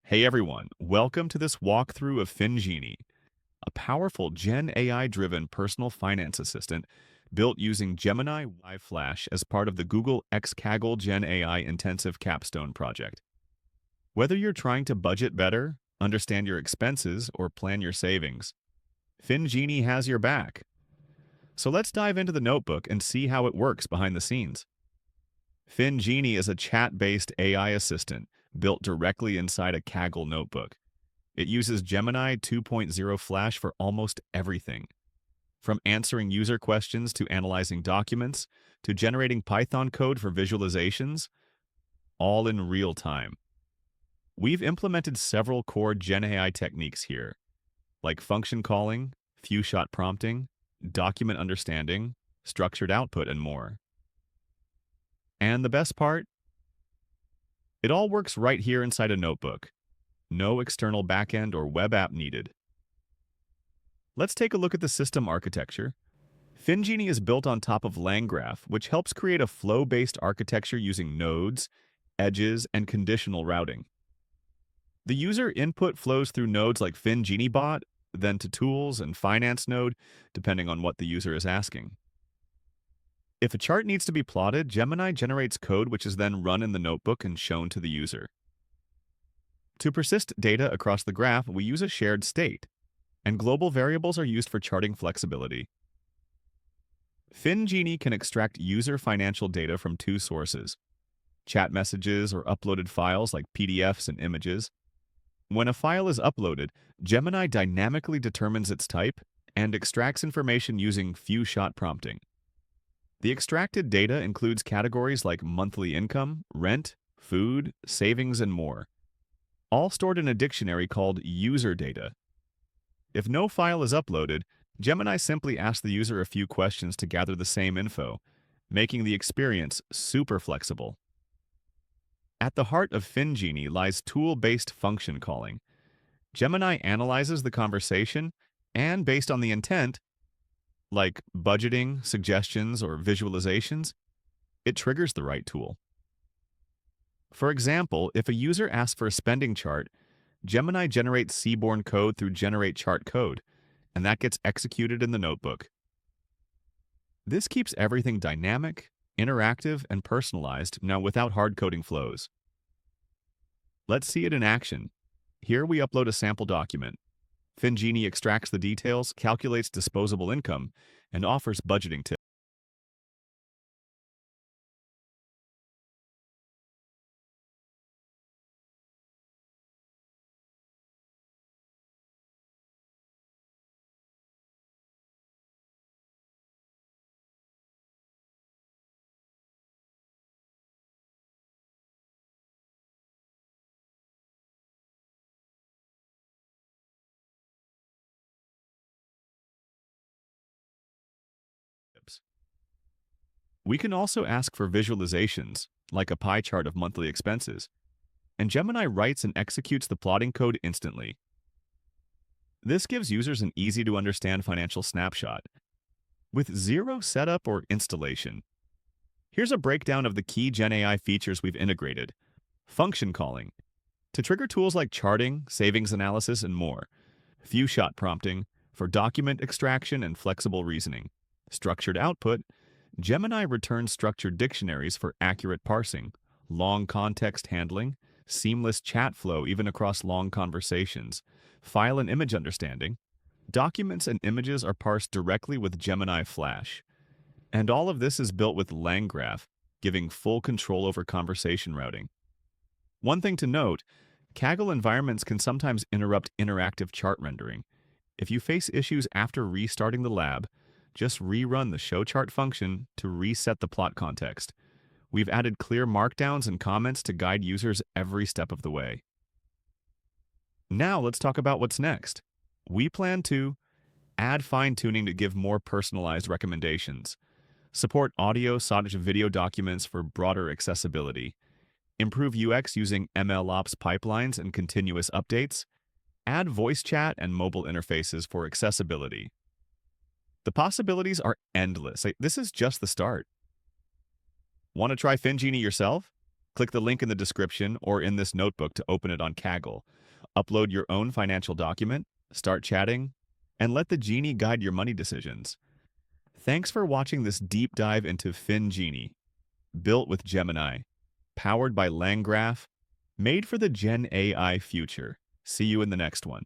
Hey everyone, welcome to this walkthrough of FinGenie, a powerful Gen AI-driven personal finance assistant built using Gemini y Flash as part of the Google X Kaggle Gen AI intensive Capstone project. Whether you're trying to budget better, understand your expenses, or plan your savings, FinGenie has your back. So let's dive into the notebook and see how it works behind the scenes. FinGenie is a chat-based AI assistant built directly inside a Kaggle notebook. It uses Gemini 2.0 Flash for almost everything, from answering user questions to analyzing documents to generating Python code for visualizations, all in real time. We've implemented several core GenAI techniques here, like function calling, few-shot prompting, document understanding, structured output, and more. And the best part? It all works right here inside a notebook. No external backend or web app needed. Let's take a look at the system architecture. FinGenie is built on top of LangGraph, which helps create a flow-based architecture using nodes, edges, and conditional routing. The user input flows through nodes like FinGenieBot, then to Tools and Finance node, depending on what the user is asking. If a chart needs to be plotted, Gemini generates code which is then run in the notebook and shown to the user. To persist data across the graph, we use a shared state, and global variables are used for charting flexibility. FinGenie can extract user financial data from two sources: chat messages or uploaded files like PDFs and images. When a file is uploaded, Gemini dynamically determines its type and extracts information using few-shot prompting. The extracted data includes categories like monthly income, rent, food, savings, and more, all stored in a dictionary called user data. If no file is uploaded, Gemini simply asks the user a few questions to gather the same info, making the experience super flexible. At the heart of FinGenie lies tool-based function calling. Gemini analyzes the conversation and, based on the intent, like budgeting, suggestions, or visualizations, it triggers the right tool. For example, if a user asks for a spending chart, Gemini generates Seaborn code through Generate Chart Code, and that gets executed in the notebook. This keeps everything dynamic, interactive, and personalized, now without hard-coding flows. Let's see it in action. Here we upload a sample document. FinGenie extracts the details, calculates disposable income, and offers budgeting tips. We can also ask for visualizations, like a pie chart of monthly expenses, and Gemini writes and executes the plotting code instantly. This gives users an easy-to-understand financial snapshot, with zero setup or installation. Here's a breakdown of the key GenAI features we've integrated. Function calling, to trigger tools like charting, savings analysis, and more. Few-shot prompting, for document extraction and flexible reasoning. Structured output, Gemini returns structured dictionaries for accurate parsing, long context handling, seamless chat flow even across long conversations, file and image understanding. Documents and images are parsed directly with Gemini Flash. And all of this is built with LangGraph, giving full control over conversation routing. One thing to note, Kaggle environments can sometimes interrupt interactive chart rendering. If you face issues after restarting the lab, just rerun the show chart function to reset the plot context. We've added clear markdowns and comments to guide users every step of the way. Now let's talk about what's next. We plan to add fine-tuning to give more personalized recommendations, support audio/video documents for broader accessibility, improve UX using MLOps pipelines and continuous updates, add voice chat and mobile interfaces for accessibility. The possibilities are endless. This is just the start. Want to try FinGenie yourself? Click the link in the description or in this notebook to open it on Kaggle. Upload your own financial document, start chatting, and let the genie guide your money decisions. Thanks for watching this deep dive into FinGenie, built with Gemini, powered by LangGraph, made for the Gen AI future. See you in the next one.